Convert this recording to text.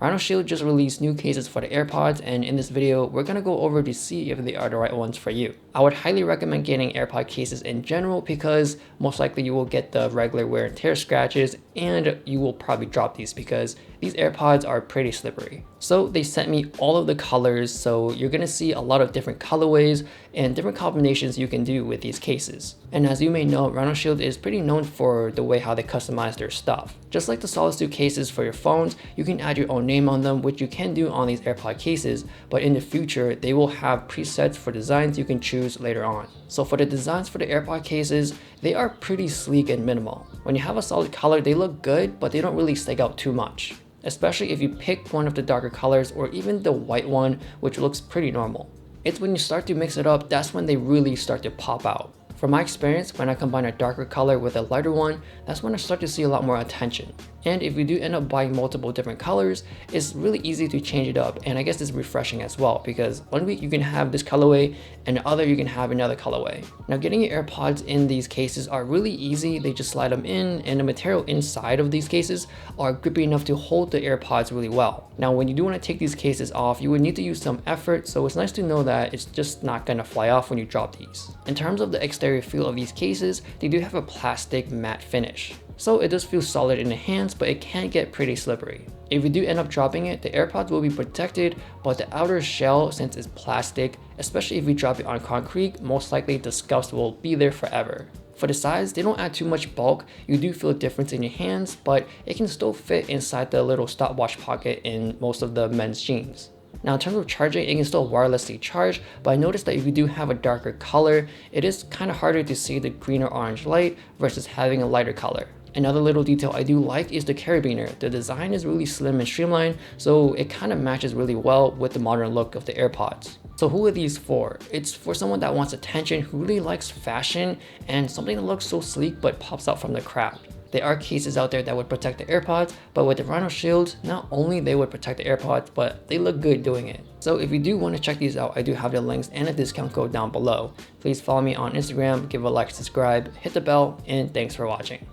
Rhinoshield just released new cases for the AirPods, and in this video, we're gonna go over to see if they are the right ones for you. I would highly recommend getting AirPod cases in general because most likely you will get the regular wear and tear scratches, and you will probably drop these because these AirPods are pretty slippery. So they sent me all of the colors, so you're gonna see a lot of different colorways and different combinations you can do with these cases. And as you may know, Rhinoshield is pretty known for the way how they customize their stuff. Just like the Solid Steel cases for your phones, you can add your own name on them, which you can do on these AirPod cases, but in the future, they will have presets for designs you can choose later on. So for the designs for the AirPod cases, they are pretty sleek and minimal. When you have a solid color, they look good, but they don't really stick out too much, especially if you pick one of the darker colors or even the white one, which looks pretty normal. It's when you start to mix it up, that's when they really start to pop out. From my experience, when I combine a darker color with a lighter one, that's when I start to see a lot more attention. And if you do end up buying multiple different colors, it's really easy to change it up, and I guess it's refreshing as well because one week you can have this colorway and the other you can have another colorway. Now getting your AirPods in these cases are really easy. They just slide them in, and the material inside of these cases are grippy enough to hold the AirPods really well. Now when you do want to take these cases off, you would need to use some effort, so it's nice to know that it's just not gonna fly off when you drop these. In terms of the exterior feel of these cases, they do have a plastic matte finish. So it does feel solid in the hands, but it can get pretty slippery. If you do end up dropping it, the AirPods will be protected, but the outer shell, since it's plastic, especially if you drop it on concrete, most likely the scuffs will be there forever. For the size, they don't add too much bulk. You do feel a difference in your hands, but it can still fit inside the little stopwatch pocket in most of the men's jeans. Now in terms of charging, it can still wirelessly charge, but I noticed that if you do have a darker color, it is kind of harder to see the green or orange light versus having a lighter color. Another little detail I do like is the carabiner. The design is really slim and streamlined, so it kind of matches really well with the modern look of the AirPods. So who are these for? It's for someone that wants attention, who really likes fashion, and something that looks so sleek but pops out from the crowd. There are cases out there that would protect the AirPods, but with the Rhinoshield, not only they would protect the AirPods, but they look good doing it. So if you do want to check these out, I do have the links and a discount code down below. Please follow me on Instagram, give a like, subscribe, hit the bell, and thanks for watching.